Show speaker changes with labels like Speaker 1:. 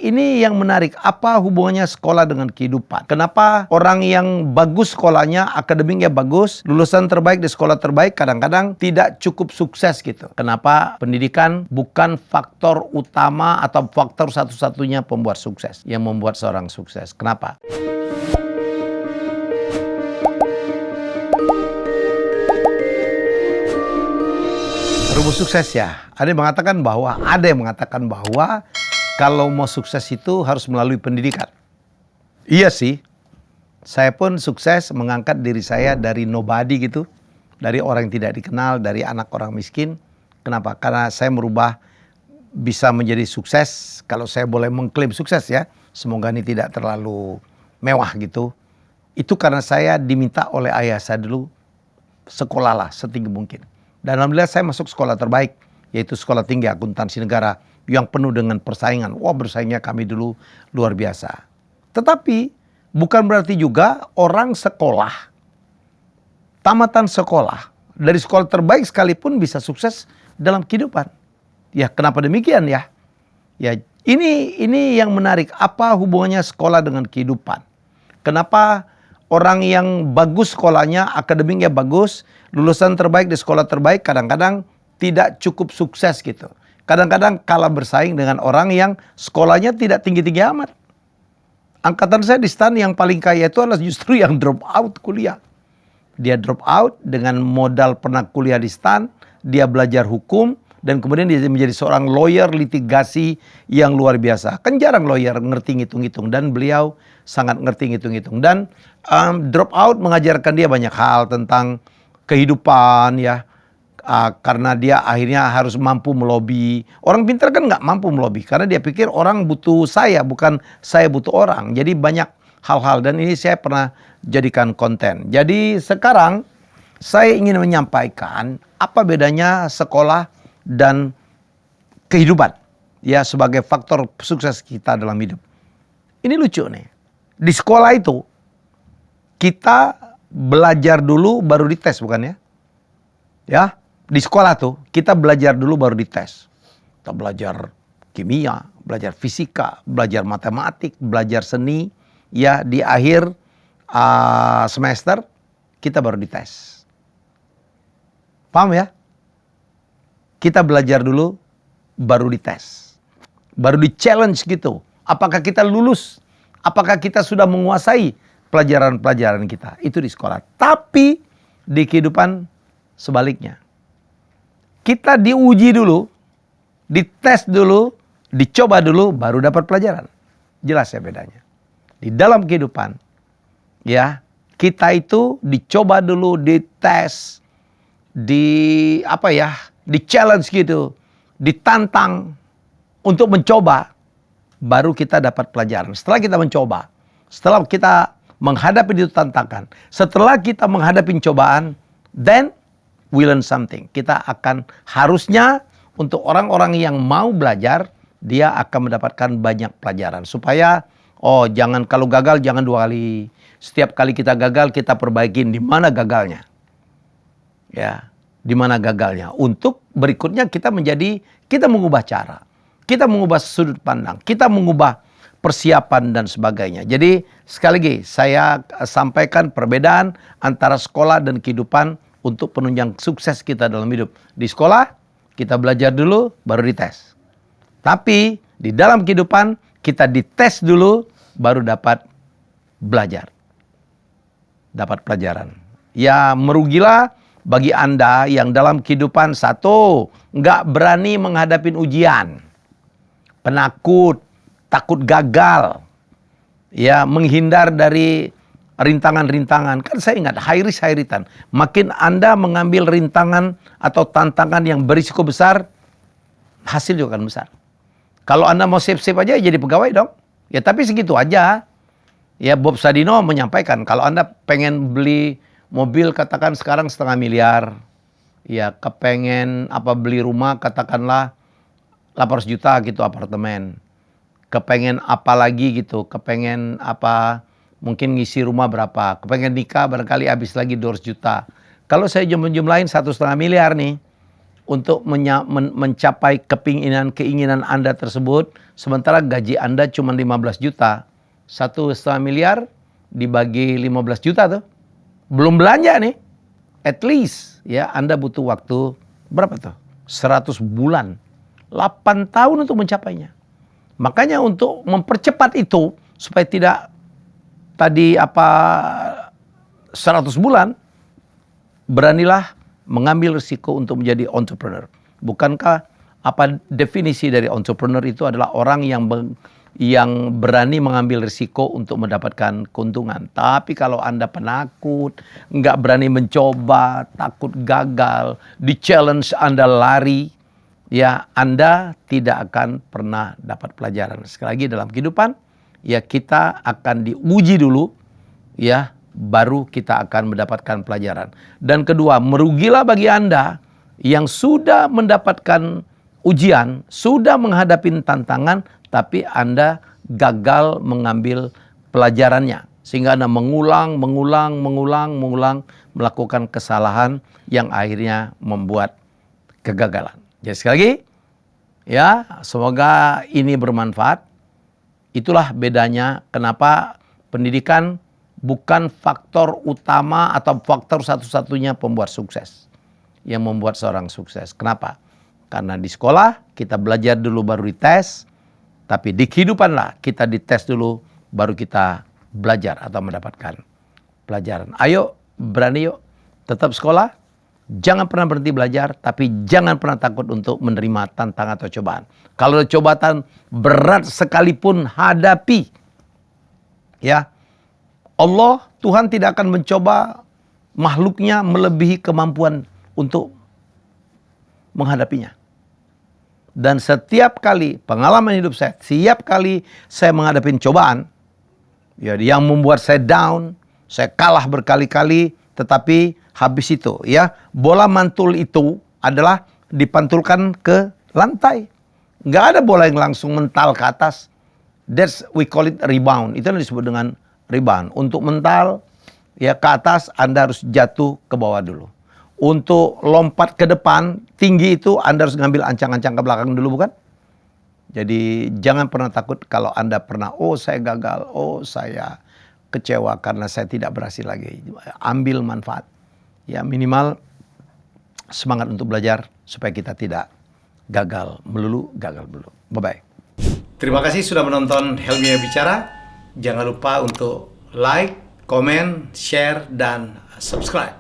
Speaker 1: ini yang menarik. Apa hubungannya sekolah dengan kehidupan? Kenapa orang yang bagus sekolahnya, akademiknya bagus, lulusan terbaik di sekolah terbaik, kadang-kadang tidak cukup sukses gitu? Kenapa pendidikan bukan faktor utama atau faktor satu-satunya pembuat sukses, yang membuat seorang sukses? Kenapa? Rumus sukses ya. Ada yang mengatakan bahwa kalau mau sukses itu harus melalui pendidikan. Iya sih. Saya pun sukses mengangkat diri saya dari nobody gitu. Dari orang yang tidak dikenal, dari anak orang miskin. Kenapa? Karena saya merubah bisa menjadi sukses. Kalau saya boleh mengklaim sukses ya. Semoga ini tidak terlalu mewah gitu. Itu karena saya diminta oleh ayah saya dulu, sekolahlah setinggi mungkin. Dan alhamdulillah saya masuk sekolah terbaik, yaitu Sekolah Tinggi Akuntansi Negara yang penuh dengan persaingan. Wah, bersaingnya kami dulu luar biasa. Tetapi bukan berarti juga orang sekolah, tamatan sekolah, dari sekolah terbaik sekalipun bisa sukses dalam kehidupan. Ya, kenapa demikian ya? Ya, ini yang menarik. Apa hubungannya sekolah dengan kehidupan? Kenapa orang yang bagus sekolahnya, akademiknya bagus, lulusan terbaik di sekolah terbaik, kadang-kadang tidak cukup sukses gitu. Kadang-kadang kalah bersaing dengan orang yang sekolahnya tidak tinggi-tinggi amat. Angkatan saya di STAN yang paling kaya itu adalah justru yang drop out kuliah. Dia drop out dengan modal pernah kuliah di STAN, dia belajar hukum, dan kemudian dia menjadi seorang lawyer litigasi yang luar biasa. Kan jarang lawyer ngerti ngitung-ngitung, dan beliau sangat ngerti ngitung-ngitung. Dan drop out mengajarkan dia banyak hal tentang kehidupan ya. Karena dia akhirnya harus mampu melobi. Orang pintar kan nggak mampu melobi, karena dia pikir orang butuh saya, bukan saya butuh orang. Jadi banyak hal-hal, dan ini saya pernah jadikan konten. Jadi sekarang saya ingin menyampaikan apa bedanya sekolah dan kehidupan ya, sebagai faktor sukses kita dalam hidup. Ini lucu nih. Di sekolah itu kita belajar dulu baru dites, bukan ya? Ya, di sekolah tuh kita belajar dulu baru dites. Kita belajar kimia, belajar fisika, belajar matematik, belajar seni. Ya, di akhir semester kita baru dites. Paham ya? Kita belajar dulu baru dites. Baru di challenge gitu. Apakah kita lulus? Apakah kita sudah menguasai pelajaran-pelajaran kita? Itu di sekolah. Tapi di kehidupan sebaliknya. Kita diuji dulu, dites dulu, dicoba dulu, baru dapat pelajaran. Jelas ya bedanya. Di dalam kehidupan, ya, kita itu dicoba dulu, dites, di challenge gitu, ditantang untuk mencoba, baru kita dapat pelajaran. Setelah kita mencoba, setelah kita menghadapi itu tantangan, setelah kita menghadapi cobaan, then we learn something. Kita akan harusnya, untuk orang-orang yang mau belajar, dia akan mendapatkan banyak pelajaran. Supaya, jangan kalau gagal jangan 2 kali. Setiap kali kita gagal, kita perbaikin di mana gagalnya. Ya, di mana gagalnya. Untuk berikutnya kita mengubah cara. Kita mengubah sudut pandang. Kita mengubah persiapan dan sebagainya. Jadi sekali lagi saya sampaikan perbedaan antara sekolah dan kehidupan untuk penunjang sukses kita dalam hidup. Di sekolah kita belajar dulu baru dites. Tapi di dalam kehidupan kita dites dulu baru dapat belajar. Dapat pelajaran. Ya, merugilah bagi Anda yang dalam kehidupan satu, nggak berani menghadapi ujian. Penakut, takut gagal. Ya, menghindar dari rintangan-rintangan. Kan saya ingat, high risk, high return. Makin Anda mengambil rintangan atau tantangan yang berisiko besar, hasil juga akan besar. Kalau Anda mau save-save aja, jadi pegawai dong. Ya, tapi segitu aja. Ya, Bob Sadino menyampaikan, kalau Anda pengen beli mobil katakan sekarang 500 miliar. Ya, kepengen beli rumah katakanlah 800 juta gitu apartemen. Kepengen apa lagi gitu, kepengen mungkin ngisi rumah berapa. Kepengen nikah barangkali habis lagi 200 juta. Kalau saya jumlahin 1,5 miliar nih, untuk mencapai keinginan Anda tersebut, sementara gaji Anda cuma 15 juta, 1,5 miliar dibagi 15 juta tuh, belum belanja nih, at least ya Anda butuh waktu berapa tuh? 100 bulan, 8 tahun untuk mencapainya. Makanya untuk mempercepat itu, supaya tidak tadi 100 bulan, beranilah mengambil risiko untuk menjadi entrepreneur. Bukankah definisi dari entrepreneur itu adalah orang yang berani mengambil risiko untuk mendapatkan keuntungan. Tapi kalau Anda penakut, nggak berani mencoba, takut gagal, di challenge Anda lari, ya Anda tidak akan pernah dapat pelajaran. Sekali lagi dalam kehidupan, ya kita akan diuji dulu, ya baru kita akan mendapatkan pelajaran. Dan kedua, merugilah bagi Anda yang sudah mendapatkan ujian, sudah menghadapi tantangan, tapi Anda gagal mengambil pelajarannya. Sehingga Anda mengulang, melakukan kesalahan yang akhirnya membuat kegagalan. Jadi sekali lagi, ya semoga ini bermanfaat. Itulah bedanya kenapa pendidikan bukan faktor utama atau faktor satu-satunya pembuat sukses. Yang membuat seorang sukses. Kenapa? Karena di sekolah kita belajar dulu baru dites. Tapi di kehidupanlah kita dites dulu baru kita belajar atau mendapatkan pelajaran. Ayo berani yuk tetap sekolah. Jangan pernah berhenti belajar. Tapi jangan pernah takut untuk menerima tantangan atau cobaan. Kalau ada cobaan berat sekalipun hadapi. Ya. Allah, Tuhan tidak akan mencoba makhluknya melebihi kemampuan untuk menghadapinya. Dan setiap kali pengalaman hidup saya, setiap kali saya menghadapi cobaan, ya, yang membuat saya down, saya kalah berkali-kali, tetapi habis itu, ya, bola mantul itu adalah dipantulkan ke lantai. Nggak ada bola yang langsung mental ke atas. We call it rebound. Itu yang disebut dengan rebound. Untuk mental ya ke atas, Anda harus jatuh ke bawah dulu. Untuk lompat ke depan tinggi itu Anda harus ngambil ancang-ancang ke belakang dulu, bukan? Jadi jangan pernah takut kalau Anda pernah, saya gagal, saya kecewa karena saya tidak berhasil lagi. Ambil manfaat. Ya minimal semangat untuk belajar supaya kita tidak gagal melulu. Bye-bye. Terima kasih sudah menonton Helmi Bicara. Jangan lupa untuk like, komen, share, dan subscribe.